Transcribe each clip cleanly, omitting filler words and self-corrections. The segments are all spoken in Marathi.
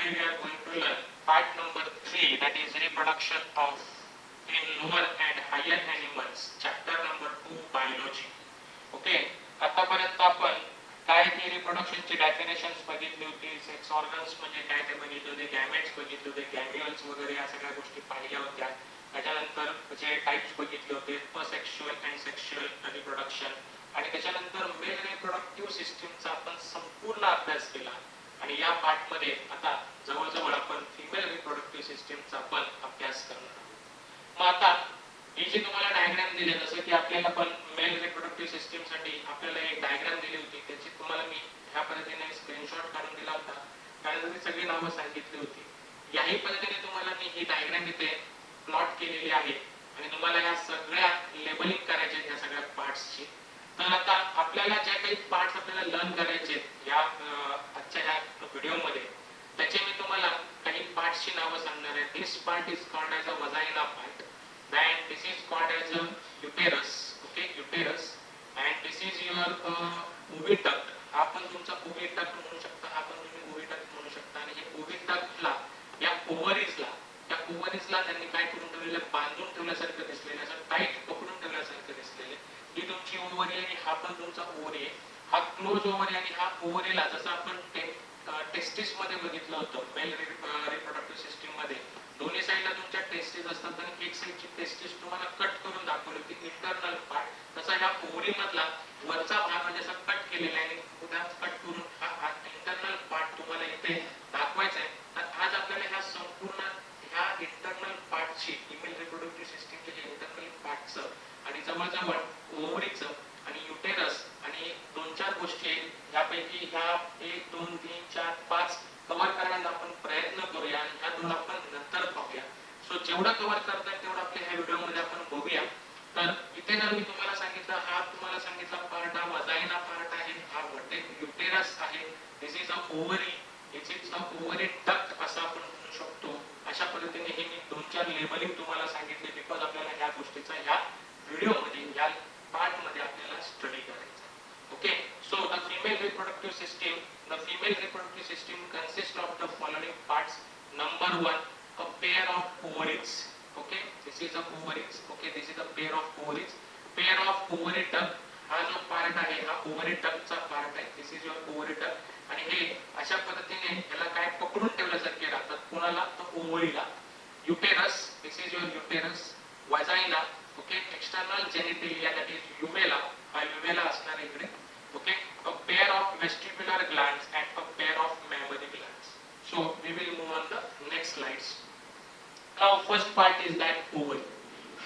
today we are going to learn part number 3, that is reproduction of in lower and higher animals, chapter number 2, biology. Okay, आतापर्यंत आपण काय ती रिप्रोडक्शनची डेफिनेशन्स बघितली होती, सेक्स ऑर्गन्स म्हणजे काय ते बघितले होते, गॅमेट्स बघितले होते, गॅम्युअल्स वगैरे या सगळ्या गोष्टी पाहिल्या होत्या. त्याच्यानंतर जे टाइप्स बघितले होते, असेक्शुअल अँड सेक्शुअल रिप्रोडक्शन, आणि त्याच्यानंतर मेल रिप्रोडक्टिव्ह सिस्टीमचा आपण संपूर्ण अभ्यास केला. आणि या पार्ट मध्ये आता जवळजवळ आपण फिमेल रिप्रोडक्टिव्ह सिस्टीमचा आपण अभ्यास करणार आहोत. मग आता ही जी तुम्हाला डायग्राम दिली, जसं की आपल्याला पण मेल रिप्रोडक्टिव्ह सिस्टीम साठी आपल्याला एक डायग्राम दिली होती, त्याची तुम्हाला मी ह्या पद्धतीने स्क्रीनशॉट काढून दिला होता, त्यानंतर सगळी नावं सांगितली होती. याही पद्धतीने तुम्हाला मी ही डायग्राम इथे प्लॉट केलेली आहे आणि तुम्हाला या सगळ्या लेबलिंग करायचे या सगळ्या पार्ट्सची. तर आता आपल्याला ज्या काही पार्ट्स आपल्याला लर्न करायचे या आजच्या ह्या व्हिडिओमध्ये, त्याचे मी तुम्हाला काही पार्ट्सची नावं सांगणार आहे. This part is called as a vagina part, then this is called as a uterus, okay, uterus, and this is your oviduct. आपण तुमचा oviduct म्हणू शकता, आपण तुम्ही oviduct म्हणू शकता. आणि हे oviductला या ओव्हरीजला, त्या ओव्हरीजला त्यांनी काय करून ठेवलेलं, बांधून ठेवल्यासारखं दिसलेलं, असं टाईट पकडून ठेवल्यासारखं दिसलेलं. ही तुमची ओव्हरी आणि हा पण तुमचा ओव्हरी आहे. हा क्लोज ओव्हरी आणि हा ओव्हरीला जसं आपण टेस्टिस मध्ये बघितलं होतं, मेल रिप्रोडक्टिव्ह सिस्टीम मध्ये दोन्ही साईडला तुमच्या टेस्टिस असतात आणि एक साईडची टेस्टिस तुम्हाला कट करून दाखवली होती, इंटरनल पार्ट. तसा ह्या ओव्हरी मधला वरचा भाग म्हणजे असा कट केलेला आहे आणि पुन्हा कट करून हा इंटरनल पार्ट तुम्हाला इथे दाखवायचा आहे. तर आज आपल्याला ह्या संपूर्ण ह्या इंटरनल पार्टची, फिमेल रिप्रोडक्टिव्ह सिस्टीमचे जे इंटरनल पार्टचं आणि जवळजवळ ओव्हरीचं आणि युटेरस आणि 2-4 गोष्टी आहेत, यापैकी ह्या 1, 2, 3, 4, 5 कव्हर करण्याचा आपण प्रयत्न करूया आणि ह्या दोन आपण नंतर पाहूया. सो जेवढं कव्हर करता येईल तेवढं आपल्या ह्या व्हिडिओमध्ये आपण बघूया. तर इथे जर मी तुम्हाला सांगितलं, हा तुम्हाला सांगितला पार्ट हा वजाइना पार्ट आहे, हा युटेरस आहे, this is a ovary, this is a ovary duct असं आपण म्हणू शकतो. अशा पद्धतीने हे मी 2-4 लेबलिंग तुम्हाला सांगितले, बिकॉज आपल्याला ह्या गोष्टीचा ह्या व्हिडिओमध्ये, ह्या पार्टमध्ये आपल्याला स्टडी करायचा. Okay, so the female reproductive system, the female reproductive system consists of the following parts. Number 1, a pair of ovaries. Okay, this is a ovaries. Okay, this is a pair of ovaries. Pair of ovary duct. हा जो पार्ट आहे हा ovary duct चा पार्ट आहे. This is your ovary duct. आणि हे अशा पद्धतीने याला काय पकडून ठेवल्यासारखे राहतात. कोणाला? तर ओव्हरीला. Uterus. This is your uterus. Vagina. Okay, external genitalia, that is uvula. हा uvula असणार इकडे. Okay, a pair of vestibular glands and a pair of mammary glands. So we will move on the next slides. Now first part is that ovary.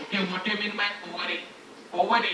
Okay, what do you mean by ovary? Ovary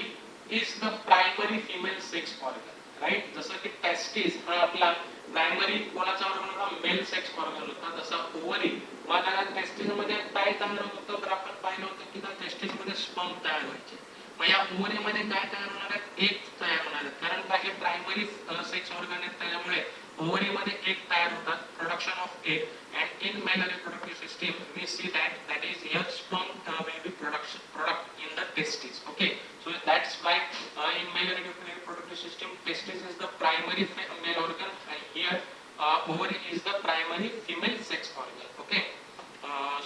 is the primary female sex organ, right? जसं की testis हा आपला प्रायमरी कोणाचा ऑर्गन होता, मेल सेक्स ऑर्गन होता, तसा ओव्हरी माझ्या टेस्टिस मध्ये काय तयार होत होतं, तर आपण पाहिलं होतं की त्या टेस्टिस मध्ये स्पर्म तयार व्हायचे. मग या ओव्हरी मध्ये काय तयार होणार आहे, एग तयार होणार आहे, कारण काय हे प्रायमरी सेक्स ऑर्गन आहे, त्यामुळे ओव्हरी मध्ये एग तयार होतात, production of egg. And in male reproductive system we see that is here sperm will be product in the testis. Okay, so that's why in male reproductive system testis is the primary male organ and here ovary is the primary female sex organ. Okay,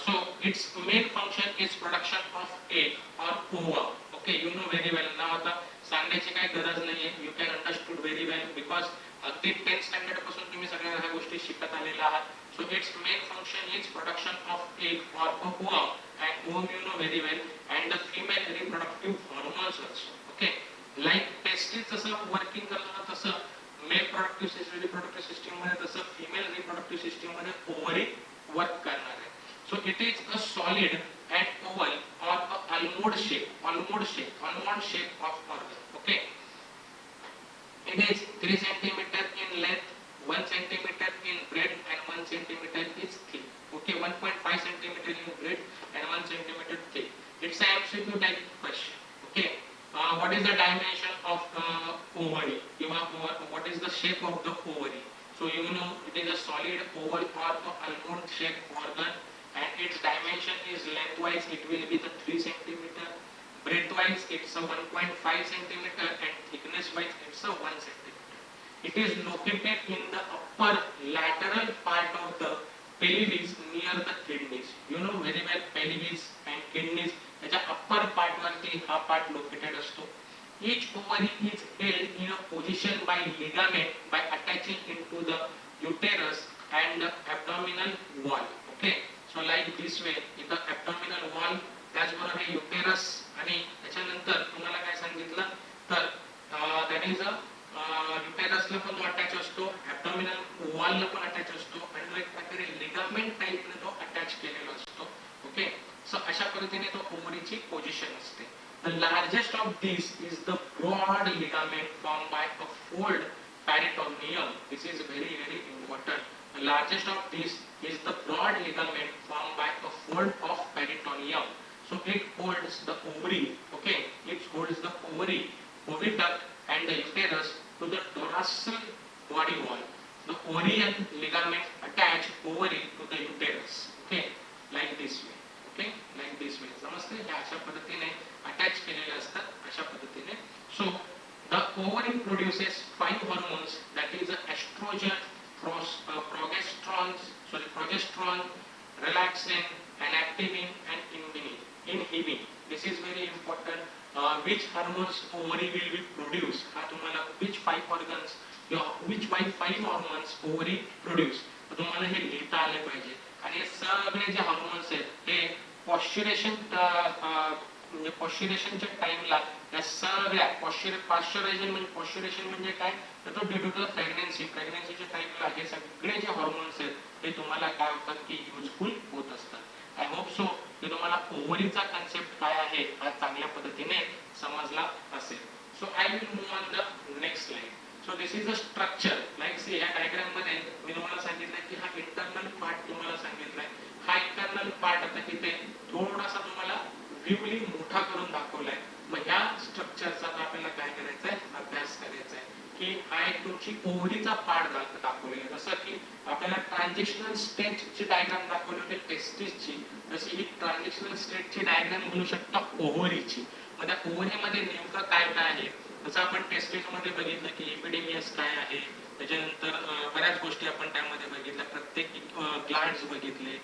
so its main function is production of egg or ova. Okay, you know very well. now आता सांगण्याची काही गरज नाहीये, you can understood very well because अगदी 10th स्टँडर्ड पासून तुम्ही सगळ्या ह्या गोष्टी शिकत आलेला आहात. So its main function is production of egg or ovum, and ovum you know very well, and the female reproductive hormones also. Okay, like testis जसं वर्किंग करतो तसं मेल reproductive system मध्ये तसं female reproductive system मध्ये ovary वर्क करणार आहे. So it is a solid and oval or a almond shape of organ. Okay, it is 3 centimeter in length, 1 centimeter in breadth and 1 centimeter is thick. Okay, 1.5 centimeter in breadth and 1 centimeter thick. It's an MCQ type question. Okay, what is the dimension of ovary? What is the shape of the ovary? So you know it is a solid oval or almond shaped organ, and its dimension is lengthwise it will be the 3 centimeter, breadthwise it's a 1.5 centimeter, and thickness wise it's a 1 centimeter. It is located in the upper lateral part of the pelvis near the kidneys. You know very well pelvis and kidneys याच्या upper part वरती हा part located असतो. Each ovary is held in a position by ligament by attaching into the uterus and the abdominal wall. Okay, so like this way in the abdominal wall, त्याचबरोबर हे uterus आणि त्याच्यानंतर तुम्हाला काय सांगितलं तर that is a uterus ला पण तो अटॅच असतो, abdominal wall ला पण अटॅच असतो आणि एक प्रकारे लिगामेंट टाइप ने तो अटॅच केलेला असतो. ओके, सो अशा पद्धतीने तो ओव्हरीची पोझिशन असते. The largest of these is the broad ligament formed by a fold peritoneum. This is very very important. The largest of these is the broad ligament formed by a fold of peritoneum. So it holds the ovary. Okay, it holds the ovary, oviduct, and the uterus to the dorsal body wall. The ovarian ligament attach ovary to the uterus. Okay, like this way. Okay, like this way. समजते? हे अशा पद्धतीने अटॅच केलेले असतात अशा पद्धतीने. So the ovary produces 5 hormones, that is estrogen, progesterone, relaxin, and activin, and inhibin. This is very important. Which hormones ovary will be produce? हा तुम्हाला which 5 organs, which 5 hormones ovary produce, तुम्हाला हे लिहिता आले पाहिजे. आणि हे सगळे जे हार्मोन्स आहेत हे पॉश्चुरेशन म्हणजे पॉश्चुरेशनच्या टाइमला या सगळ्या पॉश्चुरेशन म्हणजे काय तर तो ड्यू टू प्रेग्नन्सीच्या टाइमला हे सगळे जे हार्मोन्स आहेत हे तुम्हाला काय होतात की युजफुल होत असतात. आय होप सो की तुम्हाला ओव्हरीचा कन्सेप्ट काय आहे हा चांगल्या पद्धतीने समजला असेल. So I will move on the next slide. So this is a structure like see या डायग्राम मध्ये मी तुम्हाला सांगितलं की हा इंटरनल पार्ट तुम्हाला सांगितलाय. हा इंटरनल पार्ट आता इथे थोडासा तुम्हाला व्ह्यूली मोठा करून दाखवलाय. मग ह्या स्ट्रक्चरचा आपल्याला काय करायचंय अभ्यास करायचा आहे की हा एक तुमची ओव्हरीचा पार्ट दाखवलेला आहे. जसं की आपल्याला ट्रान्झिशनल स्टेजची डायग्राम दाखवली होती टेस्टिसची, जशी ही ट्रान्झिशनल स्टेजची डायग्राम म्हणू शकता ओव्हरीची. मग त्या ओव्हरीमध्ये नेमकं काय काय आहे जसं आपण टेस्टिसमध्ये बघितलं की एपिडेमियस काय आहे, त्याच्यानंतर बऱ्याच गोष्टी आपण त्यामध्ये बघितल्या, प्रत्येक ग्लँड्स बघितले,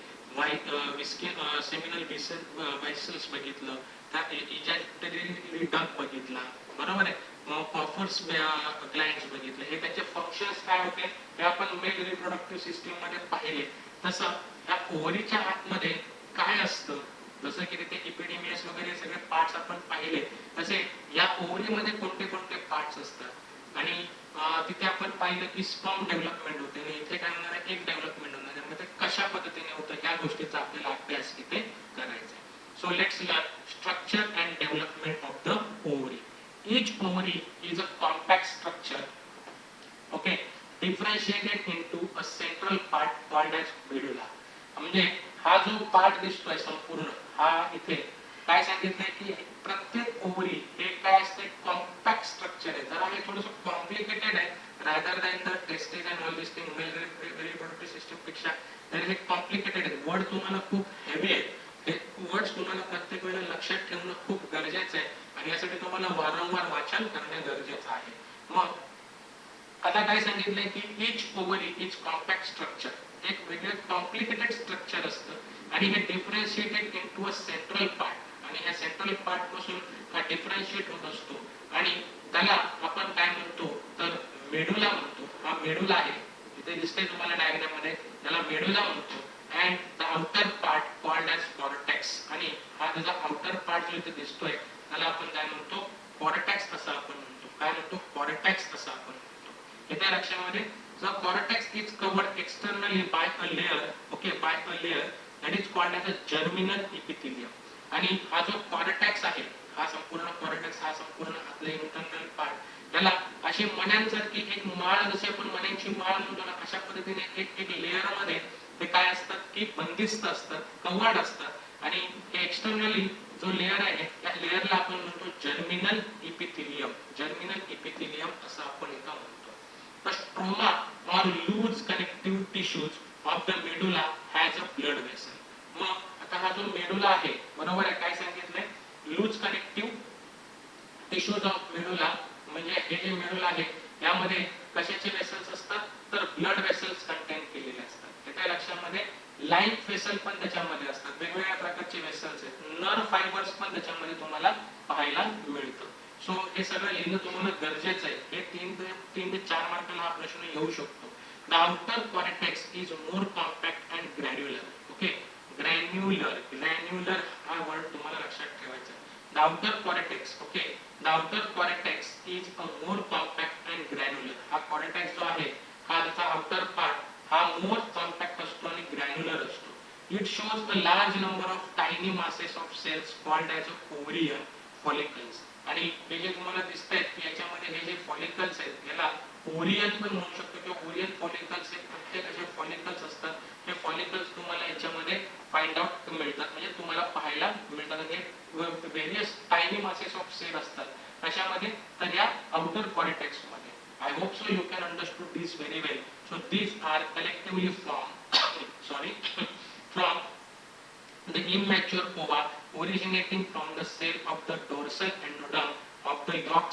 सेमिनल व्हेसल्स बघितलं, त्या इजॅक्युलेटरी डक्ट बघितला, बरोबर आहे. मग पॉफर्स ग्लँड्स बघितले, हे त्याचे फंक्शन्स काय होते हे आपण मेल रिप्रोडक्टिव्ह सिस्टीम मध्ये पाहिले. तसं या ओव्हरीच्या आतमध्ये काय असतं, जसं की तिथे एपिडेमियस वगैरे सगळे पार्ट्स आपण पाहिले, तसे या ओव्हरीमध्ये कोणते कोणते पार्ट्स असतात. आणि तिथे आपण पाहिलं की स्पर्म डेव्हलपमेंट होते आणि इथे काय होणार आहे एक डेव्हलपमेंट होणार आहे. मग ते कशा पद्धतीने होतं ह्या गोष्टीचा आपल्याला अभ्यास इथे करायचा आहे. So let's learn structure and development of the ovary. Each ovary is a compact structure, okay, differentiated into a central part called as medulla. म्हणजे हा जो पार्ट दिसतोय संपूर्ण हा इथे काय सांगितलंय की प्रत्येक ओव्हरी हे काय असते कॉम्पॅक्ट स्ट्रक्चर आहे. जरा हे थोडंसं कॉम्प्लिकेटेड आहे rather than the testis and all this thing male reproductive system पेक्षा. तर हे कॉम्प्लिकेटेड आहे, वर्ड तुम्हाला खूप हेवी आहे, हे वर्ड्स तुम्हाला प्रत्येक वेळेला लक्षात ठेवणं खूप गरजेचं आहे आणि यासाठी तुम्हाला वारंवार वाचन करणे गरजेचं आहे. मग आता काय सांगितलंय की इच ओव्हरी इज कॉम्पॅक्ट स्ट्रक्चर, एक वेगळं कॉम्प्लिकेटेड स्ट्रक्चर असतं आणि हे differentiated into a central part आणि या सेंट्रल पार्ट पासून हा डिफरन्शिएट होत असतो आणि त्याला आपण काय म्हणतो तर मेडुला म्हणतो. हा मेडुला आहे इथे दिसतंय तुम्हाला डायग्राम मध्ये, त्याला मेडुला म्हणतो. And the outer part called as cortex, आणि हा त्याचा आउटर पार्ट जो इथे दिसतोय त्याला आपण काय म्हणतो कॉर्टेक्स असं आपण म्हणतो. काय म्हणतो कॉर्टेक्स असं आपण म्हणतो. येत्या लक्षामध्ये the cortex is covered externally by a layer, okay, by a layer that is called as a germinal epithelium. आणि हा जो कॉर्टेक्स आहे हा संपूर्ण कॉर्टेक्स हा संपूर्ण आपले इंटरनल पार्ट त्याला अशी मण्यांसारखी एक माळ, जसे आपण मण्यांची माळ म्हणतो ना अशा पद्धतीने एक एक लेयर मध्ये ते काय असतात की बंदिस्त असतात, कव्हर्ड असतात. आणि हे एक्सटर्नली जो लेयर आहे त्या लेयरला आपण म्हणतो जर्मिनल इपिथेलियम. जर्मिनल इपिथेलियम असं आपण इथं म्हणतो. The stroma or loose connective tissues of the medulla has a blood vessel. मग आता हा जो मेडुला आहे बरोबर आहे, काय सांगितलंय loose connective tissues of medulla, म्हणजे हे जे मेडुला आहे यामध्ये कशाचे वेसल्स असतात तर ब्लड वेसल्स कंटेन केलेले असतात. त्या लक्षामध्ये वेसल पण त्याच्यामध्ये असतात, वेगवेगळ्या प्रकारचे वेसल्स आहेत, नर फायबर्स पण त्याच्यामध्ये तुम्हाला पाहायला मिळतं. सो हे सगळं लिहिणं तुम्हाला गरजेचं आहे. हे 3 ते 4 मार्काला हा प्रश्न येऊ शकतो. The outer cortex is more compact and granular. Okay, granular हा वर्ड तुम्हाला लक्षात ठेवायचा आहे. The outer cortex, okay, the outer cortex is a more compact and granular. हा कॉर्टेक्स जो आहे हा त्याचा आउटर पार्ट हा मोर कॉम्पॅक्ट असतो आणि ग्रॅन्युलर असतो. It shows a large number of tiny masses of cells called as a ovarian follicles. आणि हे जे तुम्हाला दिसतंय की याच्यामध्ये हे जे फॉलिकल्स आहेत याला ओव्हरियन पण म्हणू शकतो किंवा ओव्हरियन फॉलिकल्स हे प्रत्येक असे फॉलिकल्स असतात. हे फॉलिकल्स तुम्हाला याच्यामध्ये फाइंड आउट मिळतात, म्हणजे तुम्हाला पाहायला मिळतात. हे various tiny masses of cell असतात अशामध्ये, तर या आउटर कॉर्टेक्स मध्ये. I hope so you can understood this very well. So these are collectively from the immature ova originating from the cell of the dorsal endodome of the yolk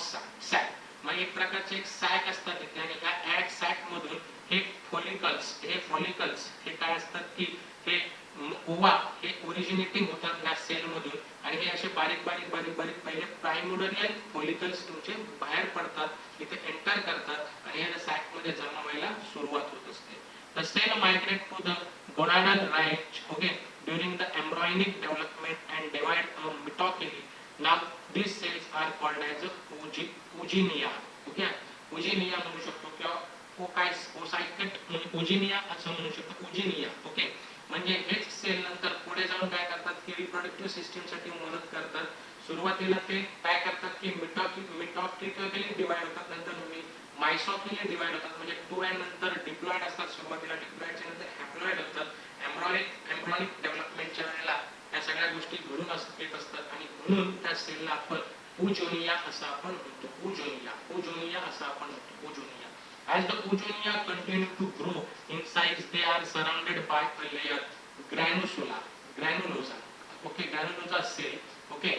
sac. मग एक प्रकारचे एक सॅक असतात इथे, आणि ह्या एग सॅक मधून हे फॉलिकल्स हे काय असतात की हे ओवा हे ओरिजिनेटिंग होतात या सेल मधून, आणि हे असे बारीक बारीक बारीक बारीक पहिले प्रायमोडरियल फॉलिकल्स तुमचे बाहेर पडतात, इथे एंटर करतात आणि या सॅक मध्ये जमा व्हायला सुरुवात होत असते. The cell migrate to the gonadal rise, okay, during the embryonic development and divide a mitochily. Now these cells are called as oogynia. Okay, oogynia म्हणू शकतो किंवा ओसायकेट oogynia असं म्हणू शकतो. oogynia, ओके, म्हणजे हेच सेल नंतर पुढे जाऊन काय करतात की रिप्रोडक्टिव्ह सिस्टीम साठी मदत करतात. सुरुवातीला ते काय करतात की मिटॉक्लिकली डिवाइड होतात, नंतर मायसॉक्लिकली डिवाइड होतात, म्हणजे 2 and नंतर डिप्लॉइड असतात. सुरुवातीला डिप्लॉइडच्या नंतर हॅप्लॉइड होतात. एम्ब्रॉनिक डेव्हलपमेंटच्या वेळेला या सगळ्या गोष्टी घडून येत असतात, आणि म्हणून त्या सेलला आपण oogynia असं आपण म्हणतो. oogynia असं आपण म्हणतो. oogynia. As the oogynia continue to grow in size, they are surrounded by a layer granulosa, okay, granulosa cell, okay,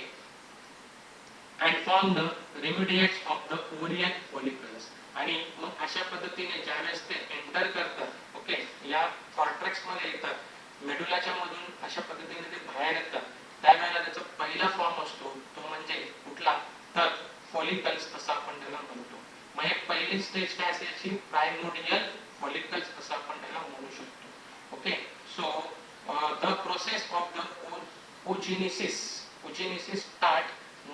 and form the remediates of the ovarian follicles. आणि मग अशा पद्धतीने ज्यावेळेस ते एंटर करतात, ओके, या कॉर्टेक्स मध्ये येतात, मेडुलाच्या मधून अशा पद्धतीने ते बाहेर येतात, त्यावेळेला त्याचा पहिला फॉर्म असतो तो म्हणजे कुठला, तर फॉलिकल्स असं आपण त्याला म्हणतो. मग हे पहिली स्टेज काय असेल याची, प्रायमोडियल फॉलिकल्स असं आपण त्याला म्हणू शकतो. Okay, so the process of the oogenesis start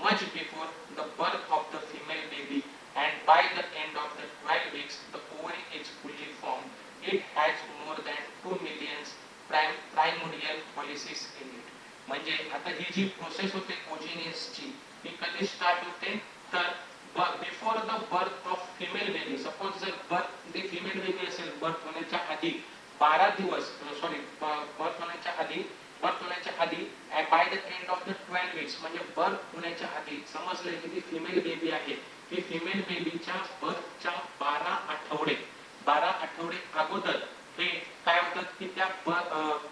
much before the birth of the female baby, and by the end of the 12 weeks the ovary is fully formed. It has more than 2 million primordial follicles in it. म्हणजे आता ही जी प्रोसेस होते oogenesisची, ही कधी स्टार्ट होते, तर before the birth of female baby. Suppose जर बर्थ दी फिमेल बेबी असेल, बर्थ होण्याच्या आधी 12 दिवस, बर्थ होण्याच्या आधी by the end of the 12 weeks, म्हणजे बर्थ होण्याच्या आधी समजलं की ती फिमेल बेबी आहे, ती फिमेल बेबीच्या बर्थच्या 12 आठवडे अगोदर हे काय होतात की त्या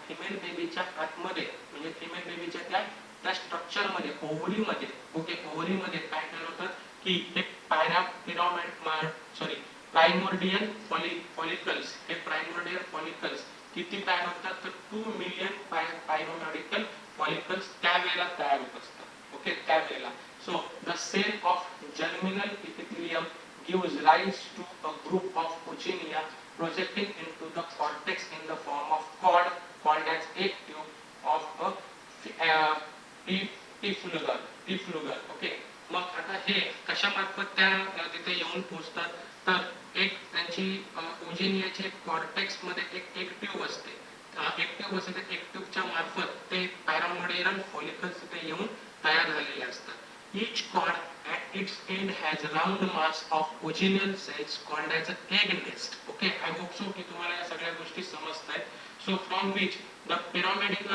फिमेल बेबीच्या आतमध्ये, म्हणजे फिमेल बेबीच्या त्या स्ट्रक्चर मध्ये, ओव्हरी मध्ये, ओके, ओव्हरी मध्ये काय होतात की हे प्रायमोर्डियल फॉलिकल्स, हे प्रायमोर्डियल फॉलिकल्स किती तयार होतात, तर 2 मिलियन प्रायमोर्डियल फॉलिकल्स त्यावेळेला तयार होत असतात. ओके, त्यावेळेला. So the cell of germinal epithelium gives rise to a group of oogynia projecting into the cortex in the form of cord called as egg tube of a T-fluger. Okay, मग आता हे कशा मार्फत त्या तिथे येऊन पोहोचतात, तर एक त्यांची oogyniaचे कॉर्टेक्स मध्ये एक ट्यूब असते, एक ट्यूबच्या मार्फत ते पॅरामोडियल फॉलिकल्स तिथे येऊन तयार झालेले असतात. Each cord at its end has a round mass of oogynial cells called as an egg nest. Okay, I hope so की तुम्हाला या सगळ्या गोष्टी समजतायत. So from which the primordial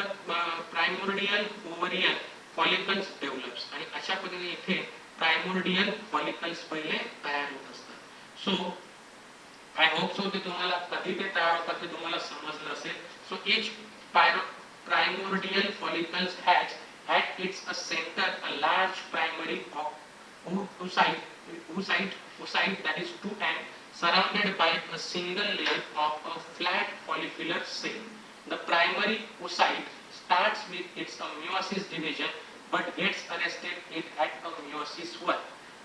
ovarian follicles develops. आणि अशा पद्धतीने इथे प्रायमोर्डियल फॉलिकल्स पहिले तयार होत असतात. सो आय होप सो की तुम्हाला कधी ते तयार होतात ते तुम्हाला समजलं असेल. So each primordial follicles has at its center a large primary oocyte that is 2 and surrounded by a single layer of a flat follicular cell. the primary oocyte starts with its meiosis division but gets arrested it at a meiosis 1.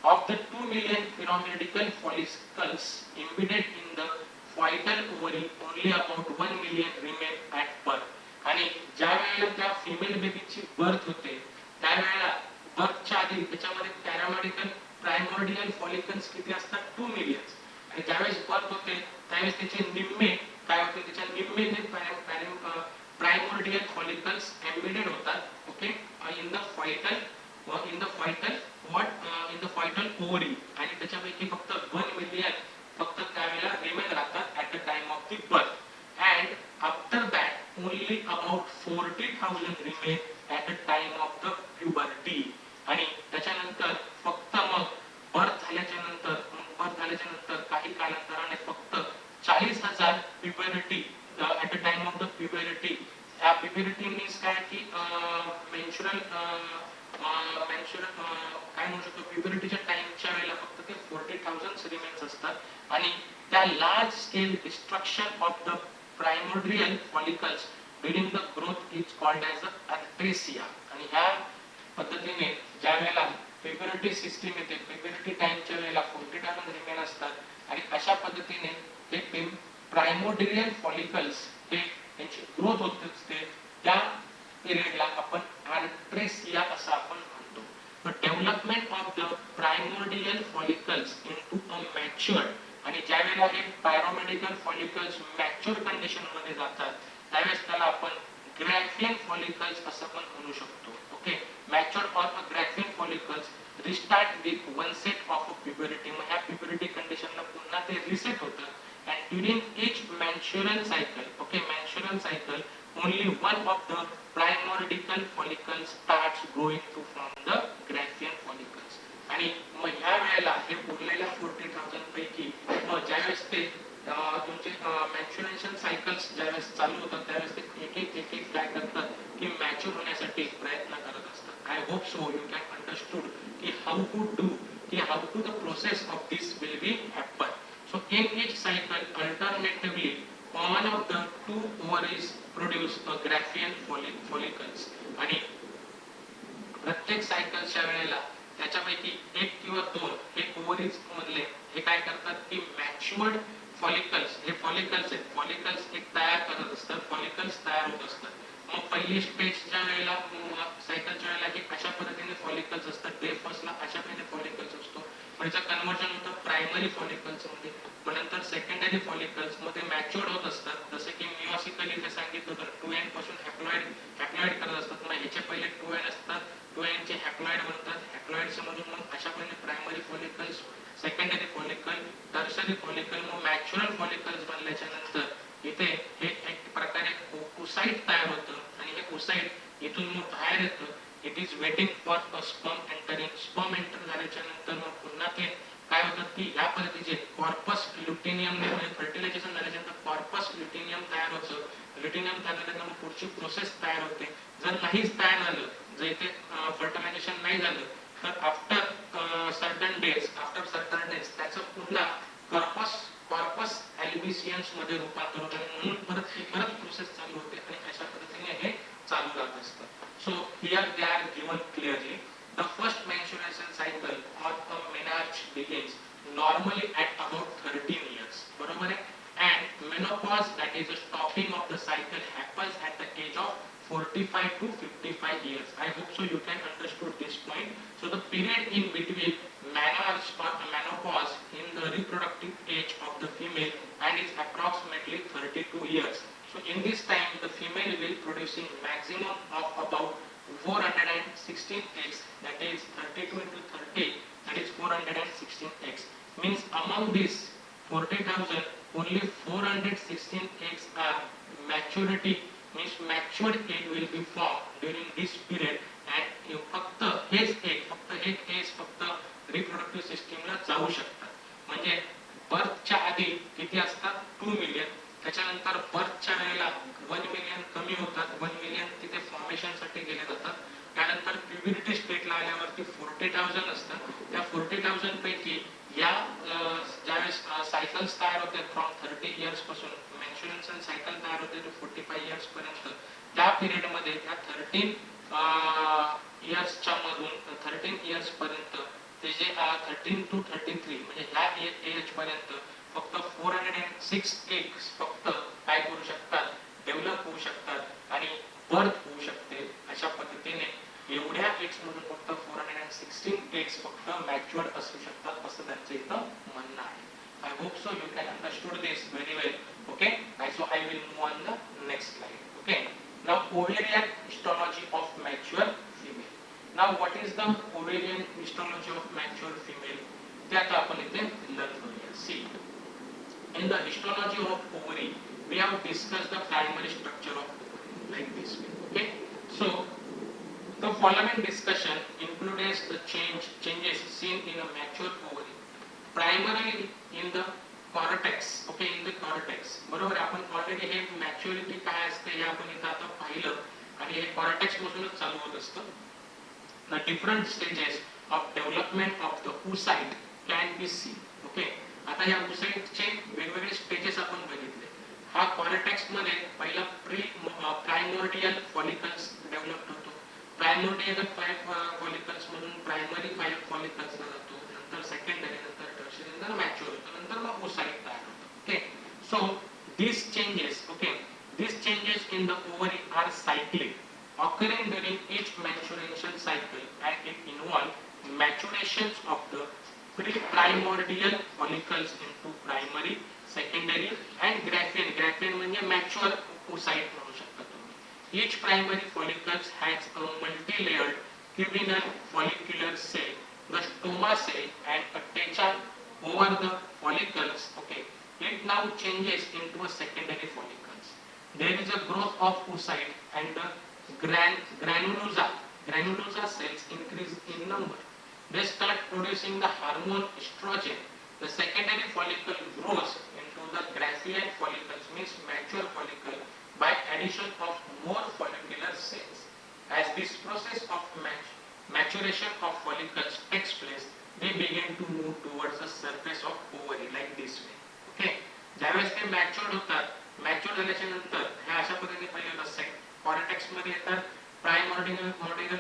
Of the 2 million pyramidical follicles embedded in the vital ovary, only about 1 million remain at birth. आणि ज्या वेळेला त्या फिमेल बेबीची बर्थ होते त्यावेळेला बर्थच्या आधी त्याच्यामध्ये पॅरामेडिकल प्रायमोर्डियल फॉलिकल्स किती असतात 2 मिलियन आणि ज्यावेळेस बर्थ होते त्यावेळेस त्याचे निम्मे काय होते त्याच्या निम्मे ते प्रायमोर्डियल फॉलिकल्स एम्बेडेड होतात ओके इन द फायटल ओव्हरी आणि त्याच्यापैकी फक्त 1 मिलियन फक्त त्यावेळेला रिमेन राहतात at the time of the birth and after that only about 40,000 remain at the time of the puberty आणि त्याच्यानंतर फक्त मग बर्थ झाल्याच्या नंतर काही कालांतराने फक्त 40,000 puberty at the time of the puberty ह्या प्युबर्टी मीन्स काय की मेन्शुरल काय म्हणू शकतो प्युबर्टीच्या टाइमच्या वेळेला फक्त ते 40,000 रिमेन्स असतात आणि त्या large scale destruction of the primordial follicles during the growth is called as atresia आणि ह्या पद्धतीने ज्या वेळेला प्युबर्टी सिस्टीम येते प्युबर्टी टाइमच्या वेळेला 40,000 रिमेन असतात आणि अशा पद्धतीने ते प्रायमोर्डियल फॉलिकल्स हे त्यांची ग्रोथ होत असते त्या पिरियडला आपण अट्रेसिया असं आपण म्हणतो. The development of the primordial follicles into a matured आणि ज्या वेळेला हे पॅरामेडिकल फॉलिकल्स मॅच्युअर कंडिशन मध्ये जातात त्यावेळेस त्याला आपण ग्रॅफियन फॉलिकल्स असं पण म्हणू शकतो. Okay matured or a graafian follicles restart with one set of puberty मग ह्या प्युबर्टी कंडिशनला पुन्हा ते रिसेट होतं and during each menstrual cycle only one of the primordial follicles starts growing to form the Graafian follicles आणि मग ह्या वेळेला हे उरलेल्या 40,000 पैकी मग ज्यावेळेस ते तुमचे मॅच्युरेशन सायकल्स ज्यावेळेस चालू होतात त्यावेळेस ते एक काय करतात की मॅच्युअर होण्यासाठी प्रयत्न करत असतात. I hope so you can understood की how to the process of this will be happen. So in each cycle, alternatively, one of the two ovaries produce a Graafian follicles. आणि प्रत्येक सायकलच्या वेळेला त्याच्यापैकी एक किंवा दोन हे ओव्हरीज मधले हे काय करतात की मॅच्युअर्ड फॉलिकल्स हे फॉलिकल्स एक तयार करत असतात फॉलिकल्स तयार होत असतात. मग पहिली स्टेजच्या वेळेला सायकलच्या वेळेला हे अशा पद्धतीने फॉलिकल्स असतात डे फर्स्टला अशा पद्धतीने फॉलिकल्स असतो म्हणजे कन्वर्जन होतं प्रायमरी फॉलिकल्स मध्ये पण नंतर सेकंडरी फॉलिकल्स मध्ये मॅच्युअर्ड होत असतात जसे की मिओसिकली ते सांगितलं तर 2n पासून हॅप्लॉइड करत असतात मग ह्याचे पहिले 2n असतात 2n चे हॅप्लॉइड बनतात हॅप्लॉइड्स मधून मग अशा पद्धतीने primary follicles secondary follicle tertiary follicle मग मॅच्युअल फॉलिकल्स बनल्याच्या नंतर इथे हे एक प्रकारे ओसाइट तयार होतं आणि हे ओसाइट इथून मग बाहेर येतं it is waiting for a sperm entering sperm enter झाल्याच्या नंतर मग पुन्हा ते काय होतं की ह्या पद्धतीचे कॉर्पस ल्युटिनियम म्हणजे फर्टिलायझेशन झाल्यानंतर कॉर्पस ल्युटिनियम तयार होतं ल्युटिनियम तयार झाल्यानंतर मग पुढची प्रोसेस तयार होते जर नाहीच तयार झालं जर इथे फर्टिलायझेशन नाही झालं तर आफ्टर सर्टन डेज त्याचं पुन्हा कॉर्पस ॲल्बिसियन्स मध्ये रूपांतर होतं म्हणून परत प्रोसेस चालू होते आणि अशा पद्धतीने हे चालू राहत असतं. So here they are given clearly. The first menstruation cycle or the menarche begins normally at about 13 years. बरोबर आहे? And menopause, that is the stopping of the cycle, happens at the age of 45 to 55 years. I hope so you can understood this point. So the period in between menarche or menopause in the reproductive age of the female and is approximately 32 years. So in this time the female will producing maximum of about 416 eggs, that is 32 into 30, that is 416 eggs. Means among these 40,000 only 416 eggs are maturity, means matured egg will be formed during this period and फक्त एक eggs फक्त reproductive system ला जाऊ शकतात. म्हणजे बर्थच्या आधी किती असतात 2 मिलियन त्याच्यानंतर बर्थच्या वेळेला 1 मिलियन कमी होतात 1 मिलियन तिथे फॉर्मेशन साठी गेले जातात त्यानंतर प्युबर्टी स्टेटला आल्यावरती 40,000 असतात त्या 40,000 पैकी या ज्यावेळेस सायकल्स तयार होते फ्रॉम 30 इयर्स पासून मेन्स्ट्रुएशन सायकल तयार होते टू 45 इयर्स 13 इयर्सच्या मधून 13 इयर्स पर्यंत ते जे 13 to 33 म्हणजे ह्या एज पर्यंत फक्त 406 एग्स फक्त काय करू शकतात, डेव्हलप होऊ शकतात आणि बर्थ होऊ शकते. अशा पद्धतीने एवढ्या एग्स मधून फक्त 416 एग्स फक्त मॅच्युअर्ड असू शकतात असं त्यांचं इथं म्हणणं आहे. I hope so you can understood this very well. Okay, so I will move on the next slide. Okay, now ovarian histology of mature female. Now what is the ovarian histology of mature female? ते आता आपण इथे learn करूया. See, in the histology of ovary we have discussed the primary structure of ovary like this way. Okay, so the following discussion includes the changes seen in a mature ovary. Primarily in the cortex. Okay, in the cortex. बरोबर, आपण ऑलरेडी हे मॅच्युरिटी काय असते हे आपण इथं आता पाहिलं आणि हे कॉर्टेक्स पासूनच चालू होत असतं. The different stages of development of the oocyte can be seen. Okay, आता या oocyteचे वेगवेगळे स्टेजेस आपण बघितले. हा कॉर्टेक्स मध्ये पहिला प्रायमोर्डियल फॉलिकल्स डेव्हलप होतो. प्रायमोर्डियल फॉलिकल्स मधून प्रायमरी फॉलिकल्स जातो, नंतर सेकंडरी, नंतर टर्शियरी, नंतर मॅच्युअर होतो, नंतर मग oocyte तयार होतो. Okay, so these changes, okay, these changes in the ovary are cyclic, occurring during each maturation cycle, and it involve maturations of the pre-primordial follicles into primary, secondary, and Graafian. Graafian म्हणजे mature oocyte म्हणू शकता तुम्ही. Each primary follicles has a multi-layered cubital follicular cell, the stoma cell, and a techon over the follicles. Okay, it now changes into a secondary follicles. There is a growth of oocyte and the granulosa cells increase in number. They start producing the hormone estrogen. The secondary follicle grows into the Graafian follicles, means mature follicle, by addition of more follicular cells. As this process of maturation of follicles takes place, they begin to move towards the surface of ovary like this way. Okay, ज्यावेळेस ते मॅच्युअर्ड होतात, मॅच्युअर झाल्याच्या नंतर हे अशा पद्धतीने पहिले होतात. कॉर्टेक्स मध्ये येतात प्रायमोर्डियल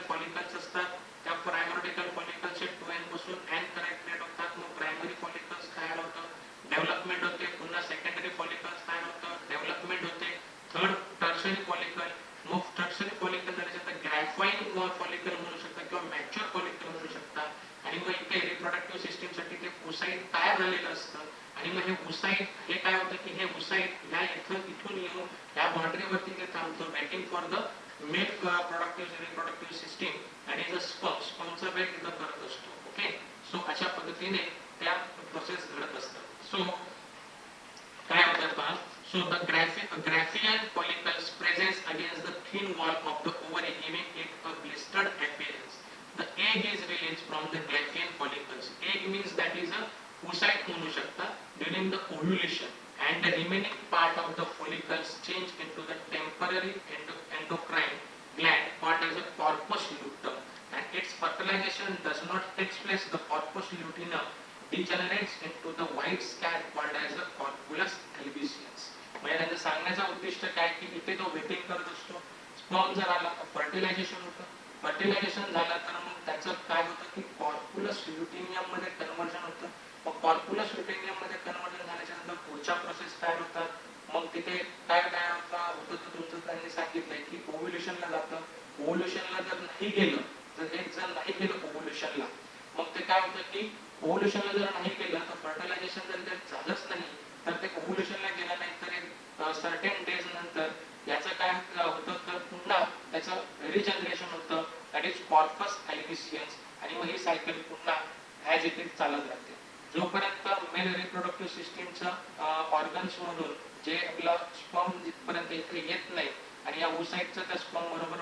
फॉलिकल्स असतात. त्या प्रायमोर्डियल फॉलिकल्सचे 2n पासून n कनेक्टेड होतात. मग प्रायमरी फॉलिकल्स तयार होतं, डेव्हलपमेंट होते, पुन्हा सेकंडरी फॉलिकल्स तयार होतं, डेव्हलपमेंट होते, थर्ड टर्शरी फॉलिकल, मग टर्शरी फॉलिकल झाल्यानंतर ग्रॅफाइन फॉलिकल म्हणू शकता किंवा मॅच्युअर फॉलिकल म्हणू शकता. आणि मग इथे रिप्रोडक्टिव्ह सिस्टीम साठी ते oocyte तयार झालेलं असतं. आणि मग हे oocyte हे काय होतं की हे oocyte या इथून येऊन या बाउंड्रीवरती ते थांबतं, waiting for the male reproductive system आणि द स्पर्मचा वेट इथं करत असतो. ओके, सो अशा पद्धतीने त्या प्रोसेस घडत असतात. सो काय होतं पहा, so the Graafian follicles presents against the thin wall of the ovary, giving it a blistered appearance. The egg is released from the Graafian follicles. Egg means that is a oocyte म्हणू शकता during the ovulation, and the remaining part of the follicles change into the temporary endocrine gland called as a corpus luteum, and its fertilization does not take place. The corpus luteum degenerates into the white scad called as a corpulus albicans. म्हणजे त्यांचं सांगण्याचा उद्दिष्ट काय की इथे तो वेटिंग करत असतो, स्पर्म जर आला तर फर्टिलायझेशन होतं, फर्टिलायझेशन झालं तर मग त्याचं काय होतं की कॉर्पुलस ल्युटिनियम मध्ये कन्व्हर्जन होतं. मग कॉर्पुलस ल्युटिनियम मध्ये कन्व्हर्जन झाल्याच्या नंतर पुढच्या प्रोसेस तयार होतात. मग तिथे काय तयार होतं तर तुमचं त्यांनी सांगितलंय की ओव्ह्युलेशनला जातं. ओव्ह्युलेशनला जर नाही गेलं तर एक जर नाही गेलं ओव्ह्युलेशनला, मग ते काय होतं की ओव्ह्युलेशनला जर नाही गेलं तर फर्टिलायझेशन जर झालंच नाही तर ते ओव्ह्युलेशनला गेलं नाही तर एक सर्टेन डेज नंतर याचं काय होतं तर पुन्हा त्याचं रिजनरेशन होतं, दॅट इज कॉर्पस ॲल्बिसियन्स. आणि मग ही सायकल पुन्हा ॲज इट इज चालत राहते जोपर्यंत मेल रिप्रोडक्टिव्ह सिस्टीमचं ऑर्गन्स म्हणून जे आपलं स्पर्म जिथपर्यंत इथे येत नाही आणि या oocyteचं त्या स्पर्म बरोबर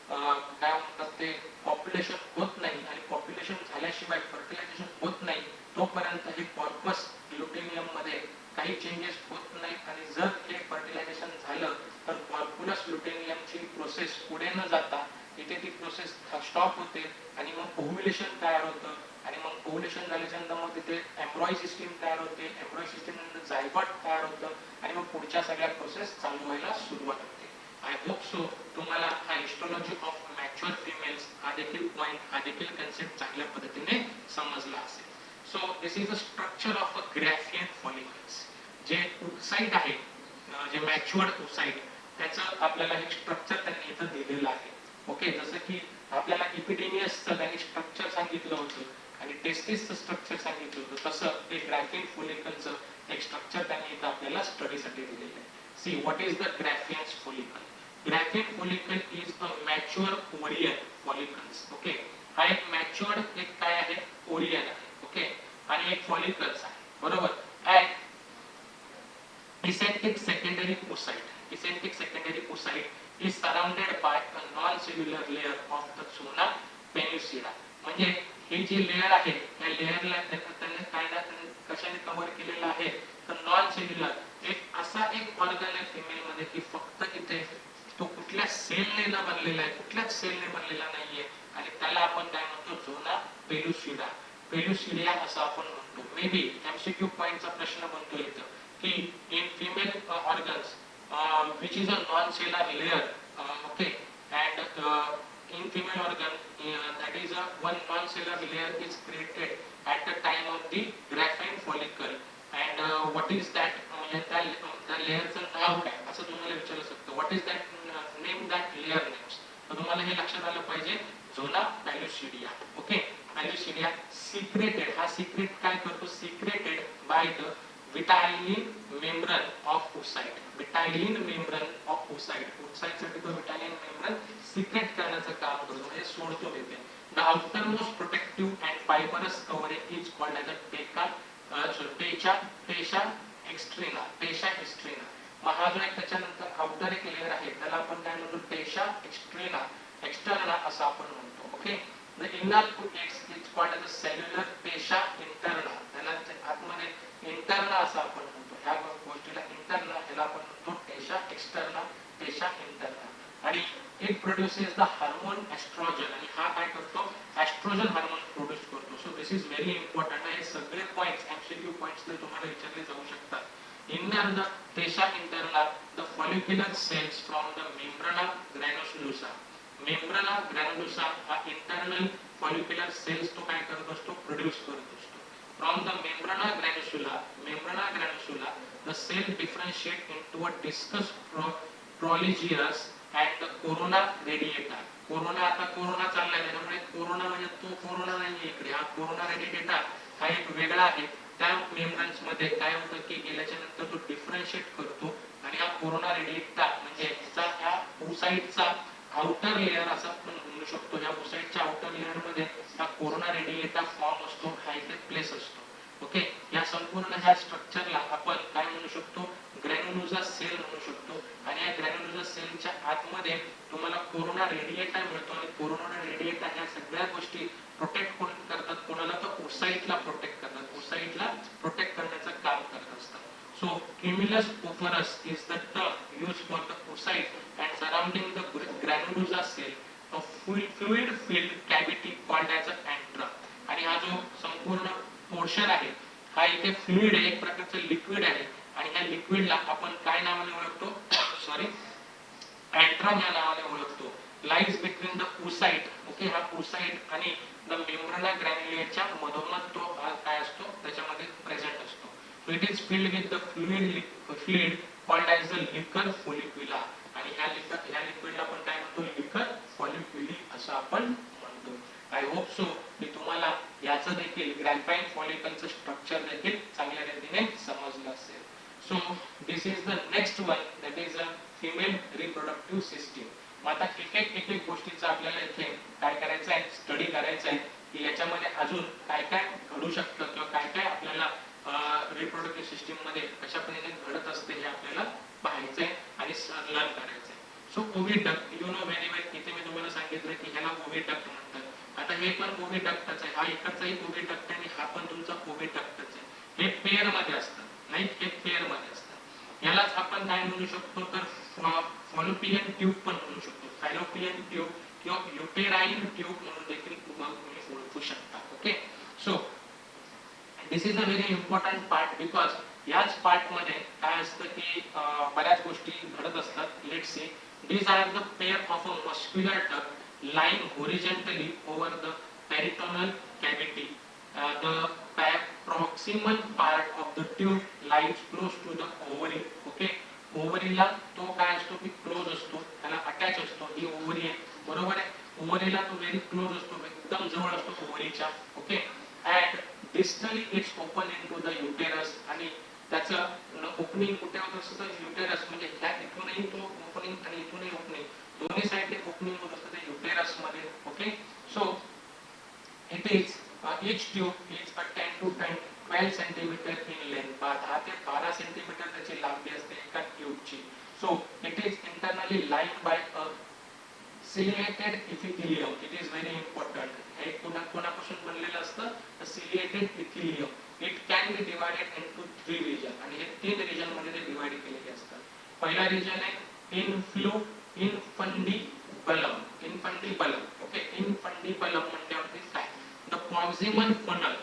काय म्हणतात ते पॉप्युलेशन होत नाही आणि पॉप्युलेशन झाल्याशिवाय फर्टिलायझेशन होत नाही तोपर्यंत हे कॉर्पस ल्युटिनियम मध्ये काही चेंजेस होत नाही. आणि जर हे फर्टिलायझेशन झालं तर कॉर्पुलस ल्युटिनियमची प्रोसेस पुढे न जाता इथे ती प्रोसेस स्टॉप होते आणि मग ओव्ह्युलेशन तयार होतं. आणि मग ओव्ह्युलेशन झाल्याच्या नंतर मग तिथे एम्ब्रॉय सिस्टीम तयार होते, एम्ब्रॉय सिस्टीम नंतर जायगॉट तयार होतं आणि मग पुढच्या सगळ्या प्रोसेस चालू व्हायला सुरुवात होते. आय होप सो तुम्हाला हा हिस्टोलॉजी ऑफ मॅच्युअर फिमेल्स हा देखील पॉइंट, हा देखील कन्सेप्ट चांगल्या पद्धतीने समजला असेल. So this is a structure of a Graafian follicles. जे ओसाइट आहे, जे मॅच्युअर्ड ओसाइट, त्याचं आपल्याला एक स्ट्रक्चर त्यांनी इथं दिलेलं आहे. ओके, जसं की आपल्याला इपिडेमियसचं त्यांनी स्ट्रक्चर सांगितलं होतं आणि टेस्टिसचं स्ट्रक्चर सांगितलं होतं, तसं ते ग्राफियन फॉलिकलचं एक स्ट्रक्चर त्यांनी इथं आपल्याला स्टडीसाठी दिलेलं आहे. See, what is the Graafian's follicle? Graafian follicle is a mature ovarian follicles. Okay, हा एक matured एक काय आहे, ओरियन आहे. ओके, आणि एक follicles आहे, बरोबर. And eccentric secondary oocyte. Eccentric secondary oocyte is surrounded by a non-cellular layer of the zona pellucida. म्हणजे हे जे लेयर आहे, या लेयरला त्यांनी काय कशाने कव्हर केलेलं आहे, तर नॉन सेल्युलर एक असा एक ऑर्गन आहे फिमेल मध्ये की फक्त इथे तो कुठल्या सेलने न बनलेला आहे, कुठल्याच सेलने बनलेला नाहीये, आणि त्याला आपण काय म्हणतो, झोना पेलुसिडा, पेलुसिडिया असं आपण म्हणतो. मे बी एमसीक्यू पॉइंटचा प्रश्न बनतो इथं की in female organs which is a non-cellular layer, okay, and in female organ that is a one non-cellular layer is created at the time of the Graafian follicle, and what is that, त्या लेअरचं नाव काय असं तुम्हाला विचारू शकतो. What is that name, that layer names. तर तुम्हाला हे लक्षात आलं पाहिजे, zona pellucida. Okay, pellucida secreted, हा सिक्रेट काय करतो, secreted by the vitelline membrane of oocyte. Vitelline membrane of oocyte, oocyte साठी तो विटायलिन मेम्ब्रेन सिक्रेट करण्याचं काम करतो, म्हणजे सोडतो तिथे. The outermost protective and fibrous coverage is called as अ टेका, पेशा एक्स्ट्रिना, पेशा एक्स्ट्रिना. मग हा जो एक त्याच्यानंतर आउटर एक लेअर आहे, त्याला आपण काय म्हणतो, पेशा एक्स्ट्रिना, एक्स्टर्ना असं आपण म्हणतो. Okay, the inner is called as a cellular पेशा इंटर्ना, त्याला आतमध्ये इंटर्ना असं आपण म्हणतो. ह्या गोष्टीला इंटर्ना, ह्याला आपण म्हणतो पेशा एक्स्टर्ना, पेशा इंटर्ना. आणि it produces the hormone estrogen, आणि हा काय करतो, एस्ट्रोजन हार्मोन प्रोड्यूस करतो. So this is very important. हे सगळे पॉइंट्स एमसीक्यू पॉइंट्स तुम्हाला विचारले जाऊ शकतात. इनर द पेशा interna the follicular cells from the membrana granulosa. Membrana granulosa हा इंटरनल फॉलिक्युलर सेल्स तो काय करत असतो, प्रोड्यूस करत असतो. From the membrana granulosula, the cell differentiate into a discus proligerus and the corona radiata. Corona, आता कोरोना चाललाय, त्यामुळे कोरोना म्हणजे तो कोरोना नाहीये इकडे, हा कोरोना रेडिएटा हा एक वेगळा आहे. त्या मेम्ब्रेन्स मध्ये काय होतं की गेल्याच्या नंतर तो डिफरन्शिएट करतो, आणि हा कोरोना रेडिएटा म्हणजे ह्या ओसाइटचा आउटर लेयर असं आपण म्हणू शकतो. ह्या ओसाइटच्या आउटर लेयर मध्ये हा कोरोना रेडिएटा फॉर्म असतो, हा इथे प्लेस असतो. ओके, या संपूर्ण ह्या स्ट्रक्चरला आपण काय म्हणू शकतो, ग्रॅन्युलोसा सेल म्हणू शकतो. आणि या ग्रॅन्युलोसा सेलच्या आतमध्ये तुम्हाला कोरोना रेडिएटा मिळतो, आणि कोरोना रेडिएटा ह्या सगळ्या गोष्टी प्रोटेक्ट कोण करतात, कोणाला, तर ओसाइटला प्रोटेक्ट करतात, ओसाइटला प्रोटेक्ट करण्याचं काम करत असतात. So cumulus operus is the term used for the oocyte and surrounding the granulosa cell, a fluid filled cavity called as an antrum. आणि हा जो संपूर्ण पोर्शन आहे, हा इथे फ्लुइड आहे, एक प्रकारचं लिक्विड आहे, आणि ह्या लिक्विडला आपण काय नावाने ओळखतो, सॉरी, antrum या नावाने ओळखतो. Lies between the oocyte. Okay, हा oocyte आणि द मेम्ब्रेना ग्रॅन्युलेच्या मधोमध तो काय असतो, त्याच्यामध्ये प्रेझेंट असतो. So it is filled with the fluid called as the liquor follicula. आणि ह्या लिक्विडला आपण काय म्हणतो, लिक्वर फॉलिक्युली असं आपण म्हणतो. आय होप सो की तुम्हाला याचं देखील ग्रॅफाइन फॉलिकलचं स्ट्रक्चर देखील चांगल्या रीतीने समजलं असेल. So this is the next one, that is a female reproductive system. आता एक एक गोष्टीचं आपल्याला इथे काय करायचं आहे, स्टडी करायचं आहे की याच्यामध्ये अजून काय काय घडू शकतं, किंवा काय काय आपल्याला रिप्रोडक्टिव्ह सिस्टीम मध्ये कशा पद्धतीने घडत असते हे आपल्याला पाहायचंय आणि लर्न करायचंय. सो ओव्हिडक्ट, यू नो व्हेरी वेल. इथे मी तुम्हाला सांगितलं की ह्याला ओव्हिडक्ट म्हणतात. आता हे पण ओव्हिडक्टच आहे, हा इकडचाही ओव्हिडक्ट आहे आणि हा पण तुमचा ओव्हिडक्टच आहे. हे पेअर मध्ये असतात, नाही, हे पेअर मध्ये असतात. यालाच आपण काय म्हणू शकतो, तर फॉलोपियन ट्यूब पण म्हणू शकतो, फॅलोपियन ट्यूब किंवा युटेराइन ट्यूब म्हणून देखील तुम्ही ओळखू शकता. Okay, so this is a very important part because याच पार्ट मध्ये काय असतं की बऱ्याच गोष्टी घडत असतात. Let say these are the pair of a muscular duct lying horizontally over the peritoneal cavity. The proximal part of the tube lies close to the ovary. Okay, ओव्हरीला तो काय असतो की क्लोज असतो, त्याला अटॅच असतो. ही ओव्हरी आहे, बरोबर आहे. ओव्हरीला तो व्हेरी क्लोज असतो, एकदम जवळ असतो ओव्हरीच्या. Okay, and distally it's open in to the uterus. आणि त्याचं ओपनिंग कुठे होत असतं, युटेरस म्हणजे ह्या इथूनही तो ओपनिंग आणि इथूनही ओपनिंग, दोन्ही साईडने ओपनिंग होत असतं ते युटेरस मध्ये. Okay, so it is each tube is a 10 to 12 centimeter in length. 10 ते 12 सेंटीमीटर त्याची लांबी असते एका ट्यूबची. So it is internally lined by a ciliated epithelium. It is very important. हे कोणापासून बनलेलं असतं, ciliated epithelium. It can be divided into 3 region, आणि हे 3 region मध्ये ते डिवाइड केलेले असतात. पहिला region आहे infundibulum. infundibulum. ओके, infundibulum म्हणजे काय, the proximal funnel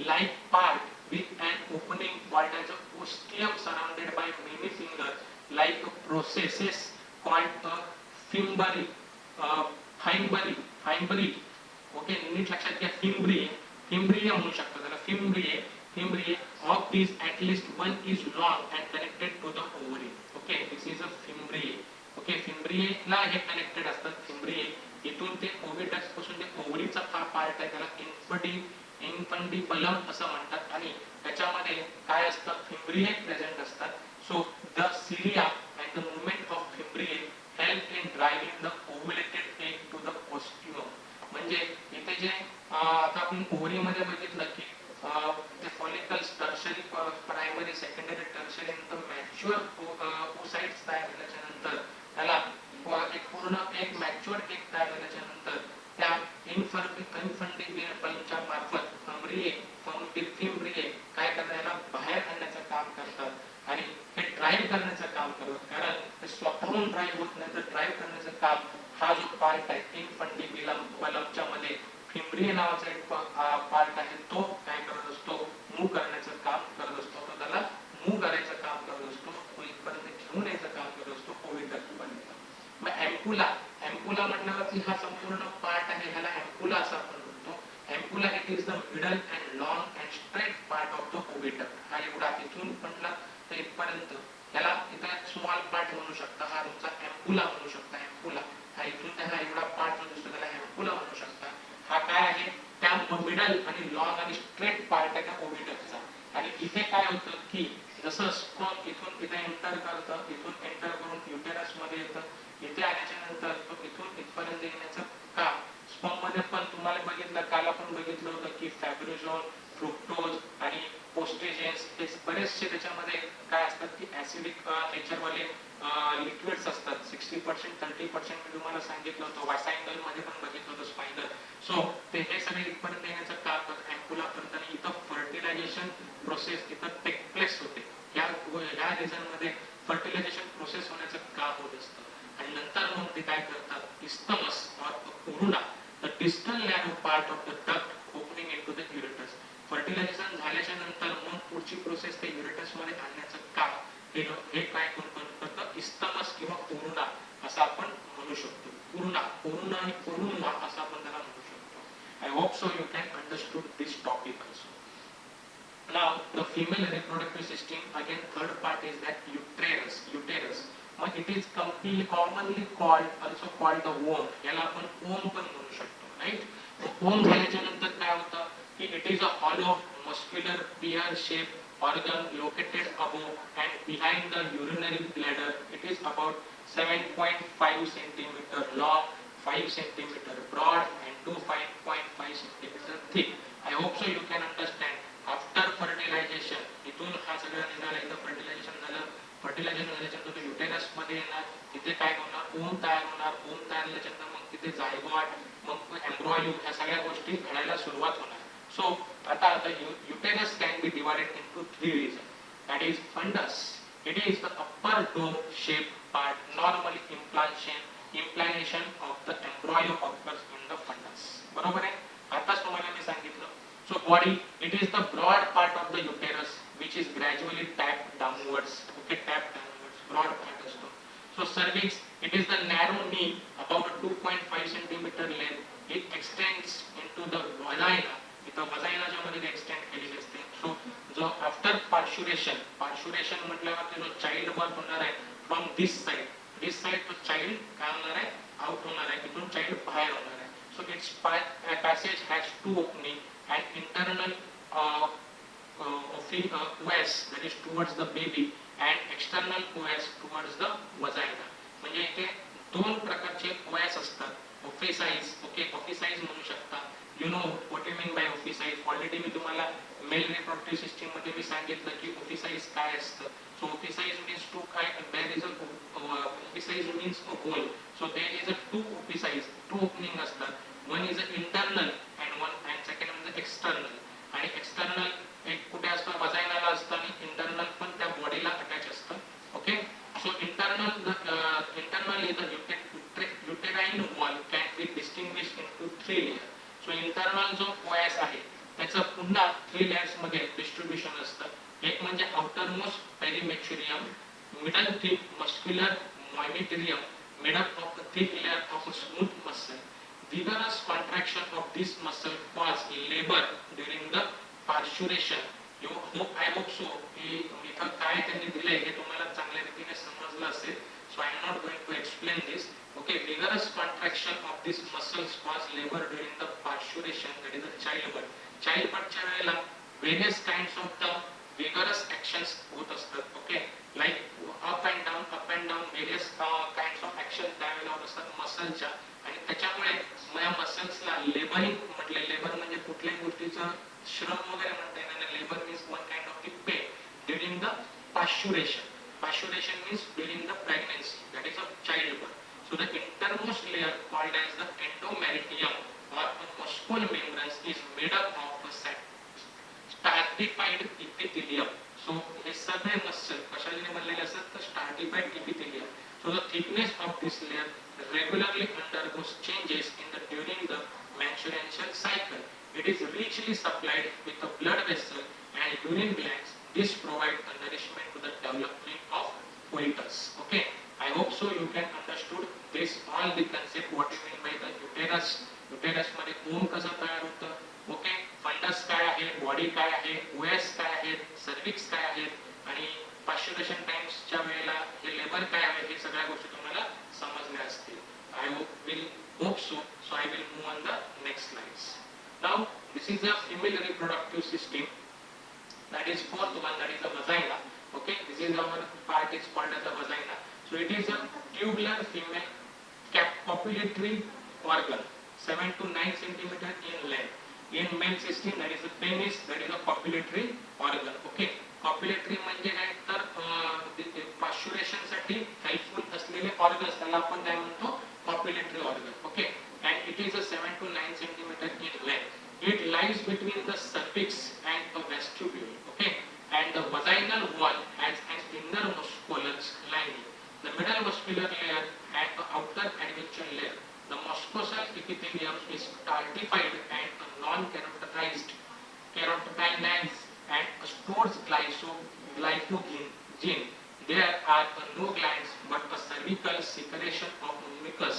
like part with an opening called as a ostium surrounded by many fingers like processes called a fimbri. Fimbriae. Okay, नीट लक्षात घ्या. फिम्ब्रिये म्हणू शकता त्याला, fimbriae of this at least one is long and connected to the ovary. Okay, this is a fimbriae. Okay, फिम्ब्रियेला हे कनेक्टेड असतात. फिम्ब्रिये इथून ते ओव्हिडक्स पासून ते ओव्हरीचा हा पार्ट आहे, त्याला इन्फंडिबलम असं म्हणतात. आणि त्याच्यामध्ये काय असतं, फिम्ब्रिये प्रेझेंट असतात. So the cilia and the movement of फिम्ब्रिये help in driving the ovulated egg to the ostium. म्हणजे इथे जे आता आपण ओव्हरी मध्ये बघितलं की ते follicles tertiary, primary, secondary, tertiary नंतर मॅच्युअर ओसाइट्स तयार झाल्याच्या नंतर त्याला एक पूर्ण एक मॅच्युअर एग तयार झाल्याच्या नंतर त्या इन्फंडिबलमच्या मार्फत फिम्ब्रिये काय करण्याला बाहेर आणण्याचं काम करतात आणि हे ड्राईव्ह करण्याचं काम करतात. कारण ते स्वतःहून ड्राईव्ह होत नाही, तर ड्राईव्ह करण्याचं काम हा जो पार्ट आहे इन्फंडिबलमच्या मध्ये फिम्ब्रिये नावाचा एक पार्ट आहे, तो काय करत असतो, मूव्ह करण्याचं काम करत असतो. तो त्याला मूव्ह करायचं काम करत असतो, इथपर्यंत घेऊन यायचं काम करत असतो ओव्हिडक्ट पर्यंत. मग एम्पुला म्हटल्यावरती हा संपूर्ण पार्ट आहे, ह्याला एम्पुला असं आपण म्हणतो. Ampulla it is the middle and long and straight part of the oviduct. हा एवढा इथून म्हटला तर इथपर्यंत, याला इथं स्मॉल पार्ट म्हणू शकता, हा तुमचा एम्पुला म्हणू शकता. एम्पुला हा इथून त्याला एवढा पार्ट जो दिसतो त्याला एम्पुला म्हणू शकता. हा काय आहे, त्या मिडल आणि लॉंग आणि स्ट्रेट पार्ट आहे त्या ओव्हिडक्टचा. आणि इथे काय होतं की जसं स्पर्म इथून इथे एंटर करतं, इथून एंटर करून युटेरस मध्ये येतं, इथे आल्याच्या नंतर तो इथून इथपर्यंत येण्याचं काम स्पर्म मध्ये पण तुम्हाला बघितलं, काल आपण बघितलं होतं की फॅब्रिझोल, फ्रुक्टोज आणि पोस्टेजेन्स हे बरेचसे त्याच्यामध्ये काय असतात की ऍसिडिक नेचरवाले लिक्विड्स असतात. 60%, 30% मी तुम्हाला सांगितलं होतं. वासायकल मध्ये पण बघितलं होतं, स्पायनल. सो ते हे सगळे इथपर्यंत येण्याचं काम करतात एम्पुला पर्यंत. आणि इथं फर्टिलायझेशन प्रोसेस इथं टेक प्लेस होते. ह्या रिजन मध्ये फर्टिलायझेशन प्रोसेस होण्याचं काम होत असतं. आणि नंतर मग ते काय करतात, isthmus or cornua, the distal narrow part of the duct opening into the युरेटस. फर्टिलायझेशन झाल्याच्या नंतर मग पुढची प्रोसेस ते युरेटस मध्ये आणण्याचं काम हे काय करतं, इस्टमस किंवा कोरुना असं आपण म्हणू शकतो. कोरुना आणि कोरुना असं आपण त्याला म्हणू शकतो. I hope so you can understood this topic also. Now the female reproductive system, again third part is that uterus. मग it is commonly also called the womb. याला आपण womb पण म्हणू शकतो, राईट. womb झाल्याच्या नंतर काय होतं की it is a hollow muscular pear shaped organ located above and behind the urinary bladder. It is about 7.5 centimeter long, 5 centimeter broad and 5.5 centimeter thick. I hope so you can understand. After fertilization इथून हा सगळा निघाला, इथं फर्टिलायझेशन झालं. फर्टिलायझेशन झाल्याच्यानंतर तो युटेरस मध्ये येणार, तिथे काय होणार, ओम तयार होणार. ओम तयार झाल्याच्यानंतर मग तिथे जायगॉट, मग एम्ब्रॉयो, ह्या सगळ्या गोष्टी घडायला सुरुवात होणार. सो आता uterus can be divided into 3 region. That is fundus. It is the upper dome shape part. Normally implantation of the embryo occurs in the fundus. बरोबर आहे. आताच तुम्हाला मी सांगितलं. So body, it is the broad part of the uterus which which is gradually tapped downwards. Okay, tapped downwards, broad part असतो. So cervix, it is the narrow knee about 2.5 centimeter length. It extends into the vagina. इथं vaginaच्या मध्ये extend केलेली असते. So जो after parturition, parturition म्हटल्यावर जो child birth होणार आहे from this side तो child काय होणार आहे, out होणार आहे, तिथून child बाहेर होणार आहे. So its passage has two opening and internal OS, that is towards the baby, and external OS towards the vagina. म्हणजे इथे दोन प्रकारचे OS असतात. ओफिसाइज, ओके, ओफिसाइज म्हणू शकता. You know what you mean by orifices. Already मी तुम्हाला मेल रिप्रोडक्टिव्ह सिस्टीम मध्ये मी सांगितलं की ओफिसाइज काय असतं. सो ओफिसाइज मीन्स टू काय, there is a orifices means a hole. So there is a two orifices, two opening असतात. One is a internal and second म्हणजे एक्सटर्नल. आणि एक्सटर्नल एक कुठे असतं, वजायनाला असतं, आणि इंटरनल पण त्या बॉडीला अटॅच असतं. Okay, so internal is the uterine wall can be distinguished into three layers. So internal जो OS आहे त्याचं पुन्हा 3 layers मध्ये डिस्ट्रीब्युशन असतं. एक म्हणजे outermost perimetrium, middle thick muscular meningeum made up of a thick layer of a smooth muscle. Vigorous contraction of this muscle cause labor during the parturition. I hope so की इथं काय त्यांनी दिलंय हे तुम्हाला चांगल्या रीतीने समजलं असेल. So I am not going to explain this. Okay, vigorous contraction of these muscles cause labor during the parturition, that is the childbirth. Childbirthच्या वेळेला various kinds of the vigorous actions होत असतात. Okay, like up and down various kinds of actions त्यावेळेला होत असतात मसलच्या, आणि त्याच्यामुळे या मसल्सला लेबरिंग म्हटले. लेबर म्हणजे कुठल्याही गोष्टीचं श्रम वगैरे म्हणता येणार नाही. Labour means one kind of the pain during the parturition. Parturition means during the pregnancy, that is a childbirth. So the innermost layer called as the endometrium or a muscle membrane is made up of a stratified epithelium. So हे सगळे मसल कशाने बनलेले असतात तर stratified epithelium. So the thickness of this layer regularly undergoes changes during the menstrual cycle. It is richly supplied with a blood vessel and urine glands. This provides a nourishment to the development of coitus. Okay, I hope so you can understood this all the concept what you mean by the uterus. Uterus मध्ये कोण कसं तयार होतं. ओके, फंडस काय आहे, बॉडी काय आहे, ओएस काय आहे, सर्विक्स काय आहे, आणि पाश्युरेशन टाइम्सच्या वेळेला हे लेबर काय आहे, हे सगळ्या गोष्टी तुम्हाला समजल्या असतील. I will hope so. So I will move on the next slides. Now this is a female reproductive system. That is fourth one, that is the vagina. Okay, this is our part is called as the vagina. So it is a tubular female copulatory organ, 7 to 9 centimeter in length. In male system, that is the penis, that is a copulatory organ. Okay, copulatory म्हणजे काय तर पाश्युरेशन साठी हेल्पफुल असलेले ऑर्गन्स त्याला आपण काय म्हणतो, copulatory organ. Okay, and it is a 7 to 9 centimeter in length. It lies between the cervix and the vestibule. Okay, and the vaginal wall has an inner musculus lining, the middle muscular layer and the outer advential layer. The mucosal epithelium is stratified and non-keratinized and stores glycogen. There are no glands, but a cervical secretion of mucus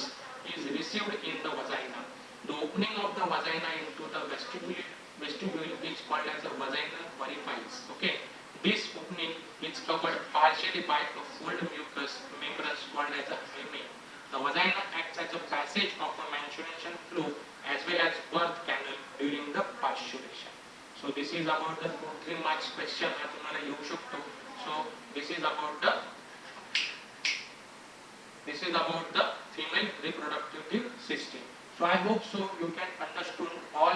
is received in the vagina. The opening of the vagina into the vestibule is called as the vaginal orifice. Okay, this opening is covered partially by a fold mucous membrane called as a hymen. The vagina acts as a passage of a menstruation flow as well as birth canal during the parturition. So this is about the 2-3 marks question that तुम्हाला येऊ शकतो. So this is about the female reproductive system. So I hope so you can understand all